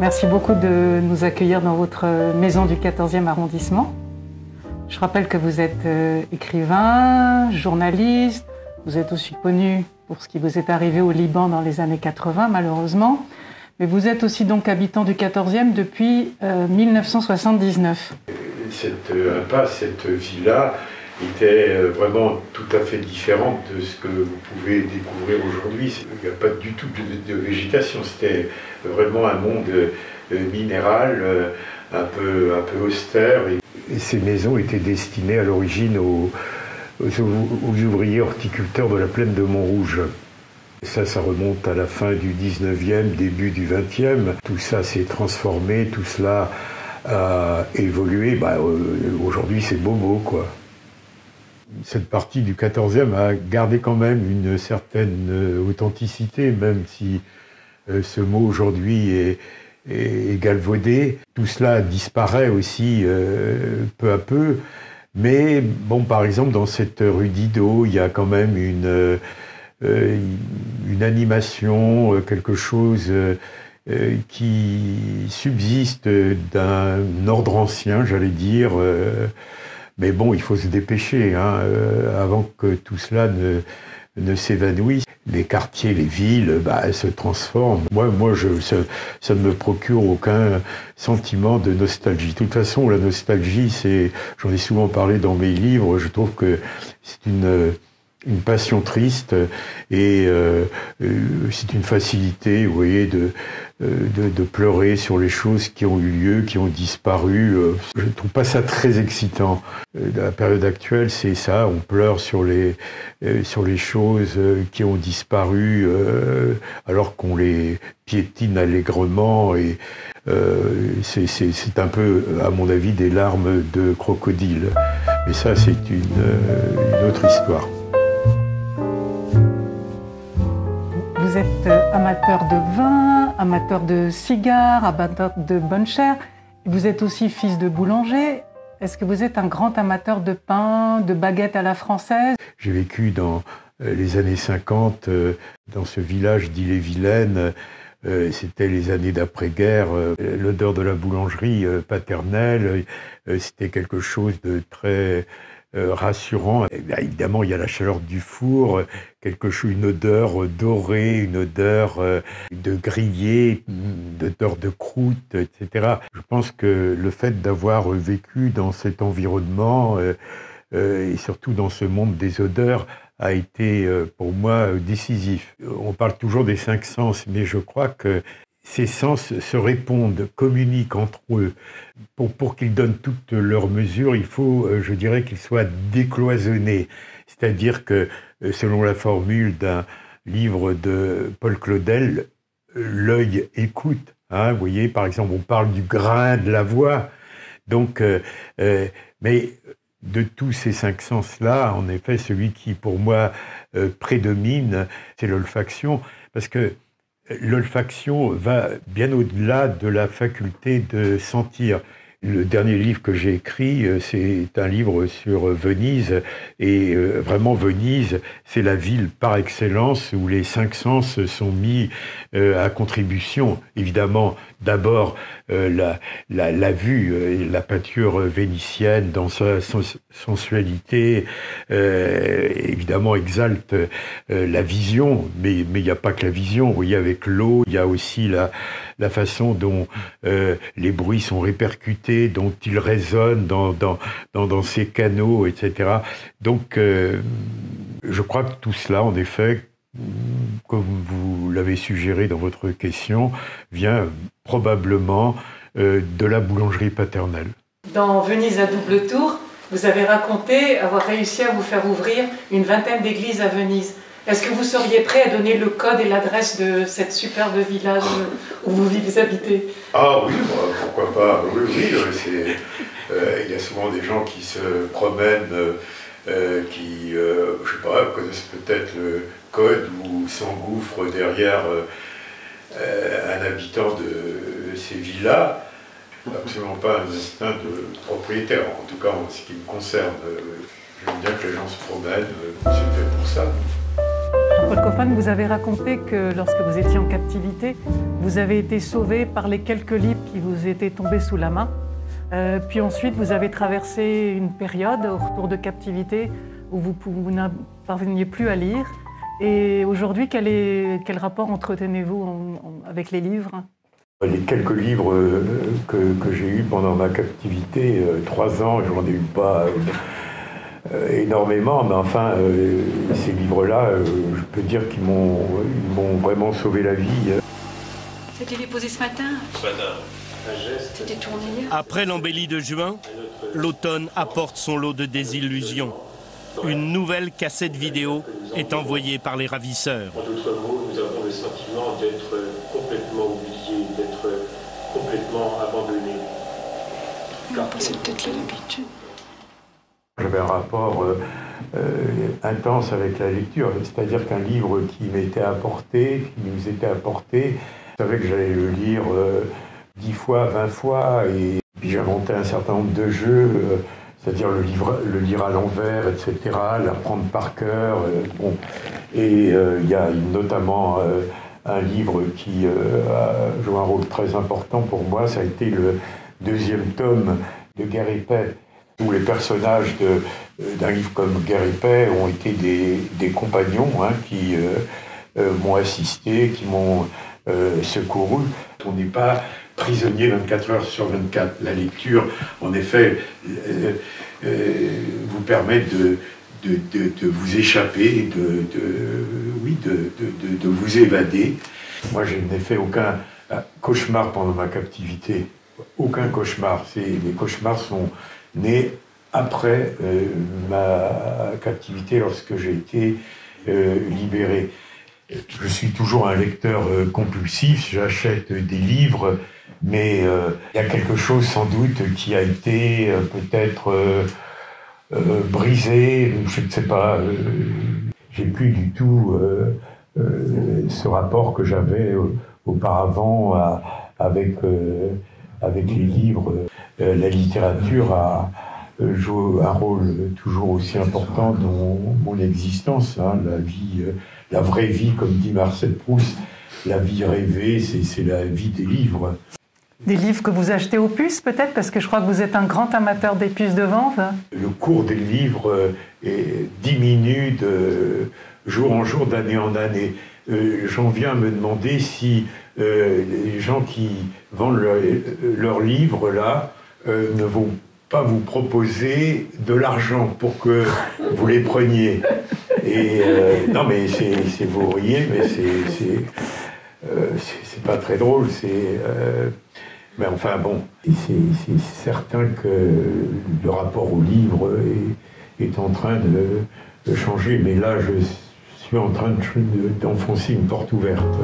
Merci beaucoup de nous accueillir dans votre maison du 14e arrondissement. Je rappelle que vous êtes écrivain, journaliste, vous êtes aussi connu pour ce qui vous est arrivé au Liban dans les années 80 malheureusement, mais vous êtes aussi donc habitant du 14e depuis 1979. Cette impasse, cette villa était vraiment tout à fait différente de ce que vous pouvez découvrir aujourd'hui. Il n'y a pas du tout de végétation, c'était vraiment un monde minéral, un peu austère. Et ces maisons étaient destinées à l'origine aux ouvriers horticulteurs de la plaine de Montrouge. Ça remonte à la fin du 19e, début du 20e. Tout ça s'est transformé, tout cela a évolué. Aujourd'hui, c'est bobo, quoi. Cette partie du 14e a gardé quand même une certaine authenticité, même si ce mot aujourd'hui est galvaudé. Tout cela disparaît aussi peu à peu. Mais bon, par exemple, dans cette rue Didot, il y a quand même une animation, quelque chose qui subsiste d'un ordre ancien, j'allais dire. Mais bon, il faut se dépêcher avant que tout cela ne s'évanouisse. Les quartiers, les villes, elles se transforment. Moi ça ne me procure aucun sentiment de nostalgie. De toute façon, la nostalgie, j'en ai souvent parlé dans mes livres, je trouve que c'est une passion triste et c'est une facilité, vous voyez, de pleurer sur les choses qui ont eu lieu, qui ont disparu. Je ne trouve pas ça très excitant. La période actuelle, c'est ça, on pleure sur les choses qui ont disparu alors qu'on les piétine allègrement et c'est un peu, à mon avis, des larmes de crocodile. Mais ça, c'est une autre histoire. Vous êtes amateur de vin, amateur de cigares, amateur de bonne chère. Vous êtes aussi fils de boulanger. Est-ce que vous êtes un grand amateur de pain, de baguettes à la française? J'ai vécu dans les années 50 dans ce village d'Ille-et-Vilaine. C'était les années d'après-guerre. L'odeur de la boulangerie paternelle, c'était quelque chose de très rassurant. Et bien, évidemment, il y a la chaleur du four, une odeur dorée, une odeur de grillé, une odeur de croûte, etc. Je pense que le fait d'avoir vécu dans cet environnement et surtout dans ce monde des odeurs a été pour moi décisif. On parle toujours des 5 sens, mais je crois que ces sens se répondent, communiquent entre eux. Pour qu'ils donnent toutes leurs mesures, il faut, je dirais, qu'ils soient décloisonnés. C'est-à-dire que, selon la formule d'un livre de Paul Claudel, l'œil écoute. Vous voyez, par exemple, on parle du grain de la voix. Donc, mais de tous ces 5 sens-là, en effet, celui qui, pour moi, prédomine, c'est l'olfaction. Parce que l'olfaction va bien au-delà de la faculté de sentir. Le dernier livre que j'ai écrit, c'est un livre sur Venise. Et vraiment, Venise, c'est la ville par excellence où les 5 sens sont mis à contribution. Évidemment, d'abord, la vue, la peinture vénitienne dans sa sensualité, évidemment, exalte la vision. Mais il n'y a pas que la vision. Vous voyez, avec l'eau, il y a aussi la façon dont les bruits sont répercutés, dont ils résonnent dans ces canaux, etc. Donc, je crois que tout cela, en effet, comme vous l'avez suggéré dans votre question, vient probablement de la boulangerie paternelle. Dans Venise à double tour, vous avez raconté avoir réussi à vous faire ouvrir une 20aine d'églises à Venise. Est-ce que vous seriez prêt à donner le code et l'adresse de cette superbe village où vous habitez? Ah oui, pourquoi pas. Oui, il y a souvent des gens qui se promènent, qui, je sais pas, connaissent peut-être le code ou s'engouffrent derrière un habitant de ces villas. Absolument pas un instinct de propriétaire, en tout cas en ce qui me concerne. J'aime bien que les gens se promènent, c'est fait pour ça. Paul Coffin, vous avez raconté que lorsque vous étiez en captivité, vous avez été sauvé par les quelques livres qui vous étaient tombés sous la main. Puis ensuite, vous avez traversé une période au retour de captivité où vous ne parveniez plus à lire. Et aujourd'hui, quel rapport entretenez-vous avec les livres? Les quelques livres que j'ai eus pendant ma captivité, 3 ans, j'en ai eu pas énormément, mais enfin, ces livres-là, je peux dire qu'ils m'ont vraiment sauvé la vie. C'était déposé ce matin? Ce matin. C'était tourné hier? Après l'embellie de juin, l'automne apporte son lot de désillusions. Une nouvelle cassette vidéo est envoyée par les ravisseurs. En d'autres mots, nous avons le sentiment d'être complètement oubliés, d'être complètement abandonnés. C'est peut-être l'habitude. J'avais un rapport intense avec la lecture, c'est-à-dire qu'un livre qui m'était apporté, qui nous était apporté, je savais que j'allais le lire 10 fois, 20 fois, et puis j'inventais un certain nombre de jeux, c'est-à-dire le lire à l'envers, etc., l'apprendre par cœur. Bon. Et il y a notamment un livre qui a joué un rôle très important pour moi, ça a été le 2e tome de Guerre et Paix, où les personnages d'un livre comme Guerre et Paix ont été des compagnons qui m'ont assisté, qui m'ont secouru. On n'est pas prisonnier 24 heures sur 24. La lecture, en effet, vous permet de vous échapper, de vous évader. Moi, je n'ai fait aucun cauchemar pendant ma captivité. Aucun cauchemar. Les cauchemars sont nés après ma captivité, lorsque j'ai été libéré. Je suis toujours un lecteur compulsif, j'achète des livres, mais il y a quelque chose sans doute qui a été peut-être brisé, je ne sais pas. J'ai plus du tout ce rapport que j'avais auparavant avec les livres. La littérature joue un rôle toujours aussi important dans mon existence. La vie, la vraie vie, comme dit Marcel Proust, la vie rêvée, c'est la vie des livres. Des livres que vous achetez aux puces, peut-être, parce que je crois que vous êtes un grand amateur des puces de vente. Le cours des livres diminue de jour en jour, d'année en année. J'en viens à me demander si les gens qui vendent leurs livres, là, ne vont pas vous proposer de l'argent pour que vous les preniez. Et non, mais c'est vous riez, mais c'est pas très drôle. Mais enfin bon, c'est certain que le rapport au livre est en train de changer. Mais là, je suis en train d'enfoncer une porte ouverte.